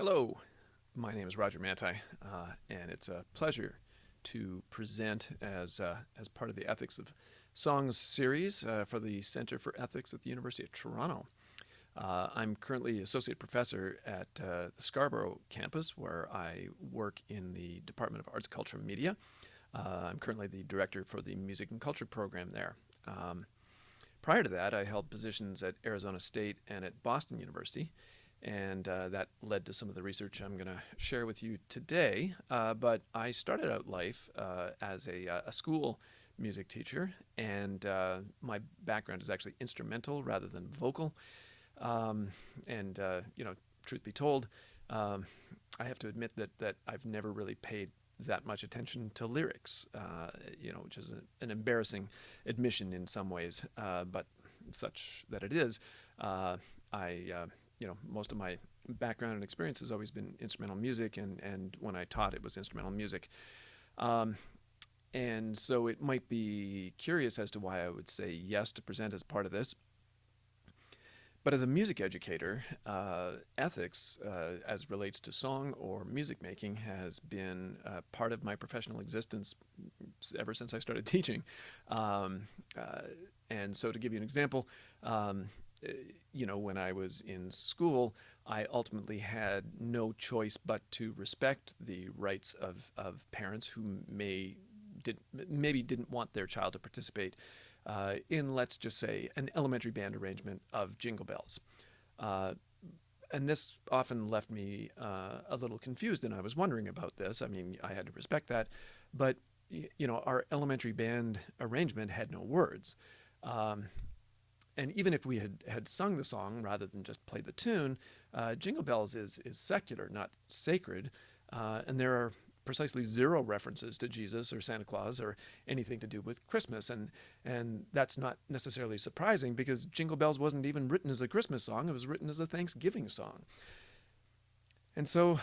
Hello, my name is Roger Mantie, and it's a pleasure to present as part of the Ethics of Songs series for the Center for Ethics at the University of Toronto. I'm currently associate professor at the Scarborough campus, where I work in the Department of Arts, Culture, and Media. I'm currently the director for the Music and Culture program there. Prior to that, I held positions at Arizona State and at Boston University, and that led to some of the research I'm going to share with you today. But I started out life as a school music teacher, and my background is actually instrumental rather than vocal. And truth be told, I have to admit that I've never really paid that much attention to lyrics, which is an embarrassing admission in some ways, but such that it is. Most of my background and experience has always been instrumental music, and when I taught, it was instrumental music. And so it might be curious as to why I would say yes to present as part of this. But as a music educator, ethics, as relates to song or music making, has been part of my professional existence ever since I started teaching. And so to give you an example, when I was in school, I ultimately had no choice but to respect the rights of parents who maybe didn't want their child to participate in, let's just say, an elementary band arrangement of Jingle Bells. And this often left me a little confused, and I was wondering about this. I mean, I had to respect that, but our elementary band arrangement had no words. And even if we had sung the song rather than just play the tune, Jingle Bells is secular, not sacred, and there are precisely zero references to Jesus or Santa Claus or anything to do with Christmas, and that's not necessarily surprising because Jingle Bells wasn't even written as a Christmas song; it was written as a Thanksgiving song. And so,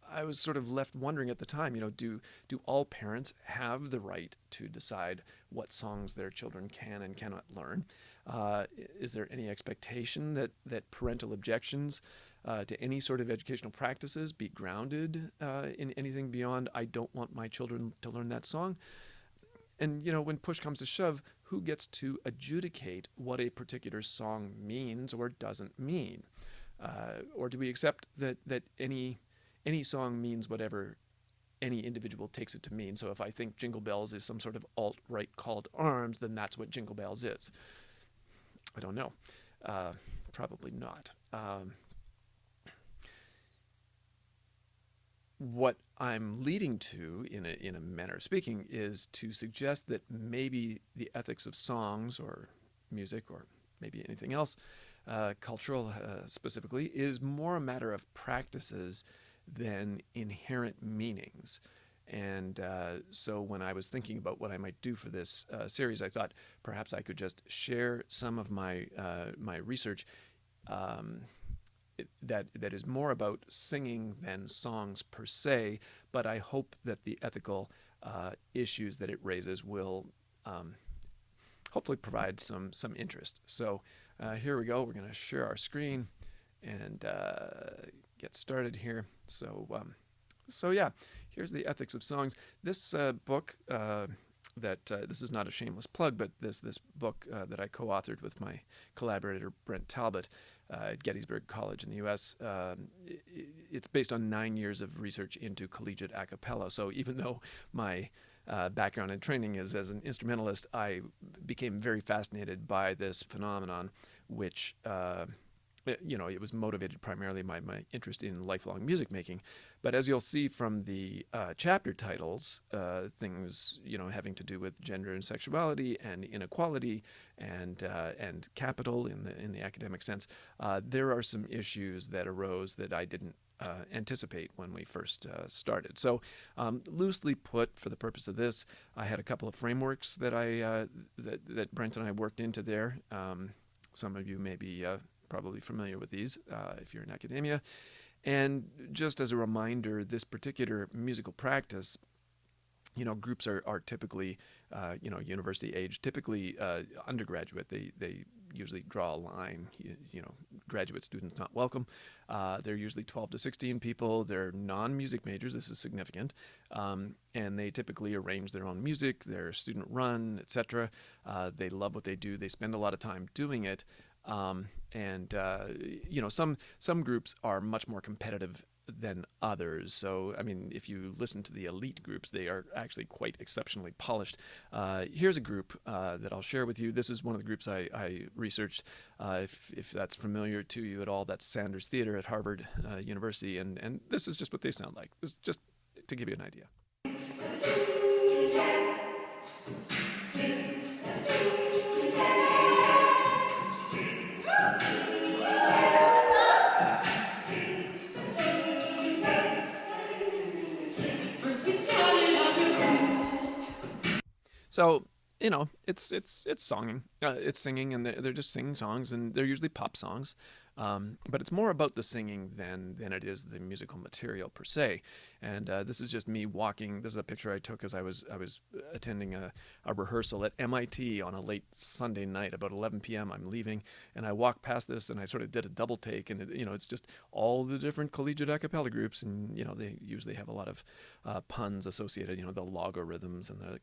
I was sort of left wondering at the time, do all parents have the right to decide what songs their children can and cannot learn? Is there any expectation that parental objections to any sort of educational practices be grounded in anything beyond, I don't want my children to learn that song? And, when push comes to shove, who gets to adjudicate what a particular song means or doesn't mean? Or do we accept that any song means whatever any individual takes it to mean? So if I think Jingle Bells is some sort of alt-right call to arms, then that's what Jingle Bells is. I don't know. Probably not. What I'm leading to, in a manner of speaking, is to suggest that maybe the ethics of songs or music or maybe anything else, cultural specifically, is more a matter of practices than inherent meanings. And so when I was thinking about what I might do for this series, I thought perhaps I could just share some of my research that is more about singing than songs per se, but I hope that the ethical issues that it raises will hopefully provide some interest. So here we go. We're going to share our screen and get started here. So yeah, here's the ethics of songs. This book this is not a shameless plug, but this book that I co-authored with my collaborator Brent Talbot at Gettysburg College in the U.S. It's based on 9 years of research into collegiate a cappella. So even though my background and training is as an instrumentalist, I became very fascinated by this phenomenon, which it was motivated primarily by my interest in lifelong music making. But as you'll see from the chapter titles, things having to do with gender and sexuality and inequality and capital in the academic sense, there are some issues that arose that I didn't anticipate when we first started. So loosely put, for the purpose of this, I had a couple of frameworks that that Brent and I worked into there. Some of you may be probably familiar with these if you're in academia. And just as a reminder, this particular musical practice groups are typically, university age, typically undergraduate. They usually draw a line, graduate students not welcome. They're usually 12 to 16 people. They're non-music majors. This is significant. And they typically arrange their own music. They're student run, etc. They love what they do. They spend a lot of time doing it. Some groups are much more competitive than others. So, I mean, if you listen to the elite groups, they are actually quite exceptionally polished. Here's a group that I'll share with you. This is one of the groups I researched. If that's familiar to you at all, that's Sanders Theater at Harvard University. And this is just what they sound like. This is just to give you an idea. So, it's songing, it's singing, and they're just singing songs, and they're usually pop songs. But it's more about the singing than it is the musical material per se. And this is just me walking. This is a picture I took as I was attending a rehearsal at MIT on a late Sunday night, about 11 p.m. I'm leaving, and I walked past this, and I sort of did a double take, and it's just all the different collegiate a cappella groups, and they usually have a lot of puns associated. The logarithms and the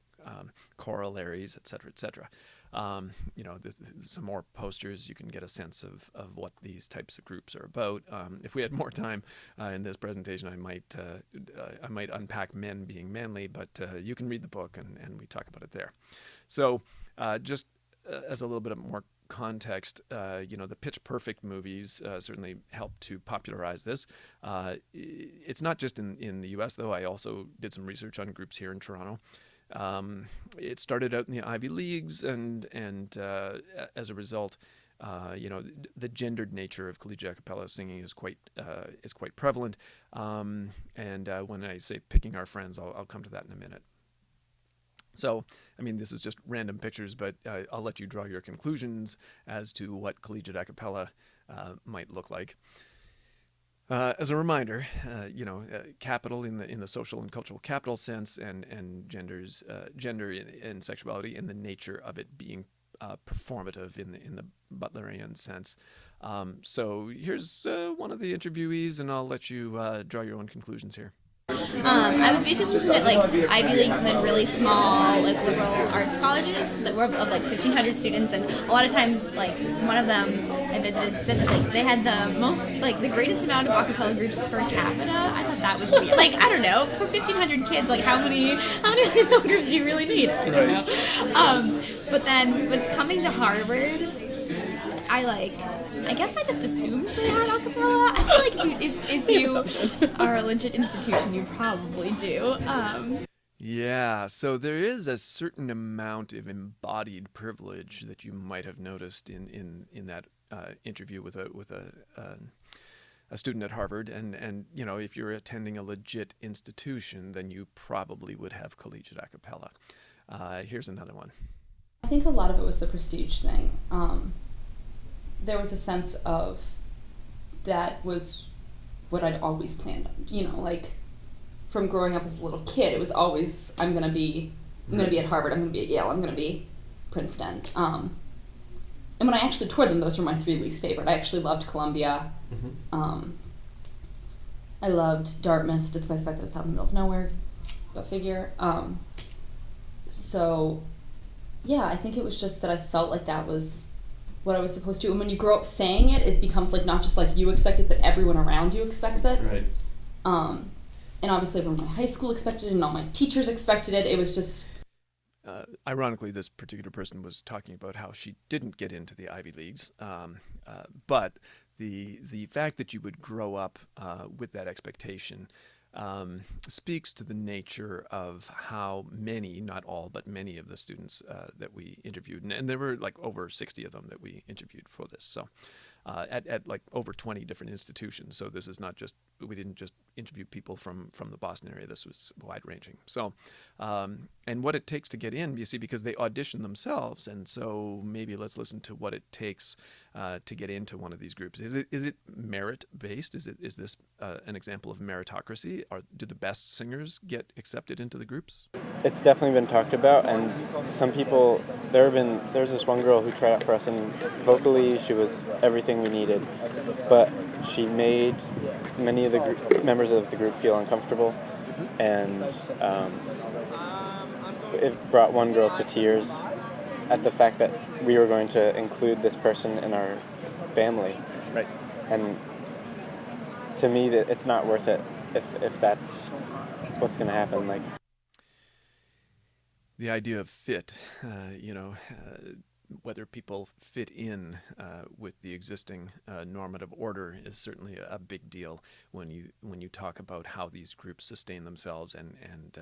corollaries, etc., etc. Some more posters, you can get a sense of what these types of groups are about. If we had more time in this presentation, I might unpack men being manly, but you can read the book and we talk about it there. So just as a little bit of more context, the Pitch Perfect movies certainly helped to popularize this. It's not just in the U.S., though. I also did some research on groups here in Toronto. It started out in the Ivy Leagues, and as a result, the gendered nature of collegiate a cappella singing is quite prevalent. And when I say picking our friends, I'll come to that in a minute. So, I mean, this is just random pictures, but I'll let you draw your conclusions as to what collegiate a cappella might look like. As a reminder, capital in the social and cultural capital sense, and gender and sexuality in the nature of it being performative in the Butlerian sense. So here's one of the interviewees, and I'll let you draw your own conclusions here. I was basically looking at Ivy Leagues and then really small liberal arts colleges that were of 1,500 students, and a lot of times one of them I visited said that they had the greatest amount of a cappella groups per capita. I thought that was weird. I don't know, for 1,500 kids, how many a cappella groups do you really need? I don't know. But then when coming to Harvard, I guess I just assumed they had a cappella. I feel like if you are a legit institution, you probably do. Yeah, so there is a certain amount of embodied privilege that you might have noticed in that interview with a student at Harvard, and if you're attending a legit institution, then you probably would have collegiate a cappella. Here's another one. I think a lot of it was the prestige thing. There was a sense of that was what I'd always planned on. From growing up as a little kid, it was always I'm gonna be at Harvard, I'm gonna be at Yale, I'm gonna be Princeton. And when I actually toured them, those were my three least favorite. I actually loved Columbia. Mm-hmm. I loved Dartmouth, despite the fact that it's out in the middle of nowhere. Go figure. So, yeah, I think it was just that I felt like that was what I was supposed to. And when you grow up saying it, it becomes not just you expect it, but everyone around you expects it. Right. And obviously everyone in my high school expected it, and all my teachers expected it. It was just... Ironically, this particular person was talking about how she didn't get into the Ivy Leagues, but the fact that you would grow up with that expectation speaks to the nature of how many, not all, but many of the students that we interviewed, and there were over 60 of them that we interviewed for this. So at over 20 different institutions. So this is not just, we didn't just interviewed people from the Boston area. This was wide ranging. So, and what it takes to get in, you see, because they audition themselves, and so maybe let's listen to what it takes to get into one of these groups. Is it merit based? Is this an example of meritocracy? Do the best singers get accepted into the groups? It's definitely been talked about, and some people, there's this one girl who tried out for us, and vocally she was everything we needed, but she made many of the members of the group feel uncomfortable, and it brought one girl to tears at the fact that we were going to include this person in our family. Right. And to me, that it's not worth it if that's what's going to happen. Like, the idea of fit, whether people fit in with the existing normative order is certainly a big deal when you talk about how these groups sustain themselves, and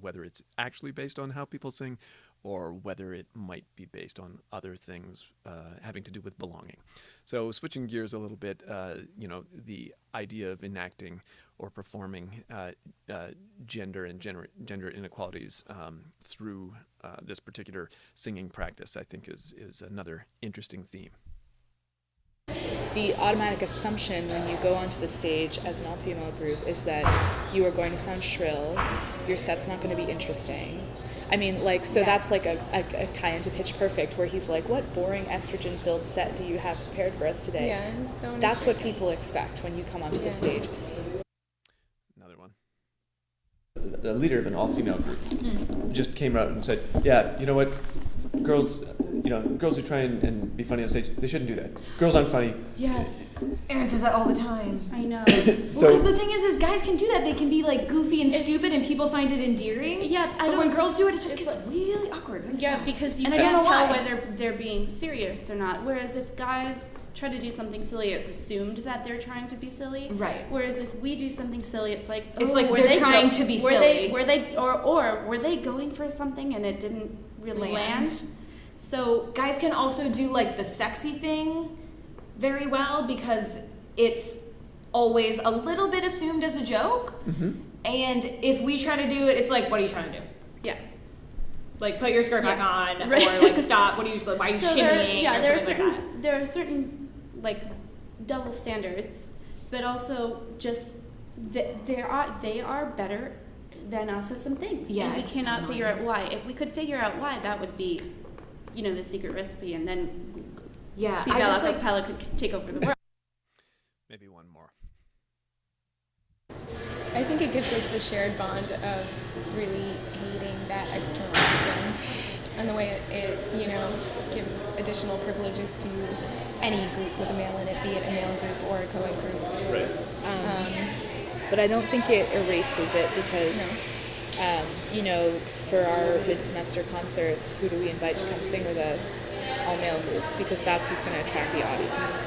whether it's actually based on how people sing, or whether it might be based on other things having to do with belonging. So switching gears a little bit, the idea of enacting or performing gender and gender inequalities through this particular singing practice, I think is another interesting theme. The automatic assumption when you go onto the stage as an all-female group is that you are going to sound shrill, your set's not going to be interesting. I mean, that's like a tie into Pitch Perfect, where he's like, what boring estrogen-filled set do you have prepared for us today? Yeah, so that's what people expect when you come onto the stage. Another one. The leader of an all-female group just came out and said, yeah, you know what, girls who try and be funny on stage, they shouldn't do that. Girls aren't funny. Yes. Aaron says that all the time. I know. So, because the thing is guys can do that. They can be like goofy and stupid, and people find it endearing. Yeah, but when girls do it, it just gets really awkward. Really fast. Because you and can't tell whether they're being serious or not. Whereas if guys try to do something silly, it's assumed that they're trying to be silly. Right. Whereas if we do something silly, it's like, it's like they're trying to be silly. Were they going for something and it didn't really land? So guys can also do like the sexy thing very well, because it's always a little bit assumed as a joke. Mm-hmm. And if we try to do it, it's like, what are you trying to do? Yeah. Like, put your skirt back on, or like, stop. Why are you shimmying? There are certain like double standards, but also just they are better than us at some things. Yeah, and we cannot figure out why. If we could figure out why, that would be, the secret recipe, and then female a cappella could take over the world. Maybe one more. I think it gives us the shared bond of really hating that external system, and the way it gives additional privileges to any group with a male in it, be it a male group or a co-ed group. Right. But I don't think it erases it, because for our mid-semester concerts, who do we invite to come sing with us? All male groups, because that's who's going to attract the audience.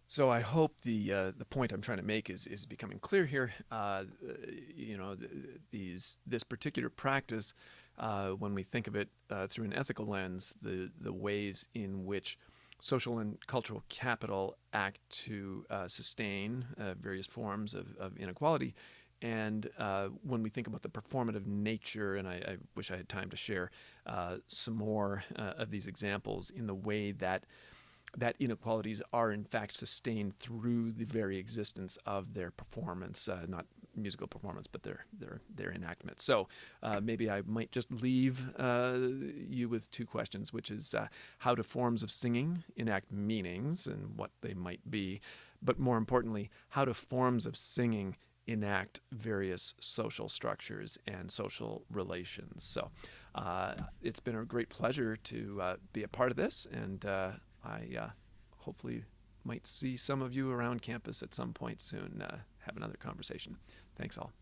So I hope the point I'm trying to make is becoming clear here. This particular practice, when we think of it through an ethical lens, the ways in which social and cultural capital act to sustain various forms of inequality. And when we think about the performative nature, and I wish I had time to share some more of these examples in the way that inequalities are in fact sustained through the very existence of their performance, not musical performance, but their enactment. So maybe I might just leave you with two questions, which is how do forms of singing enact meanings and what they might be, but more importantly, how do forms of singing enact various social structures and social relations. So it's been a great pleasure to be a part of this, and I hopefully might see some of you around campus at some point soon, have another conversation. Thanks all.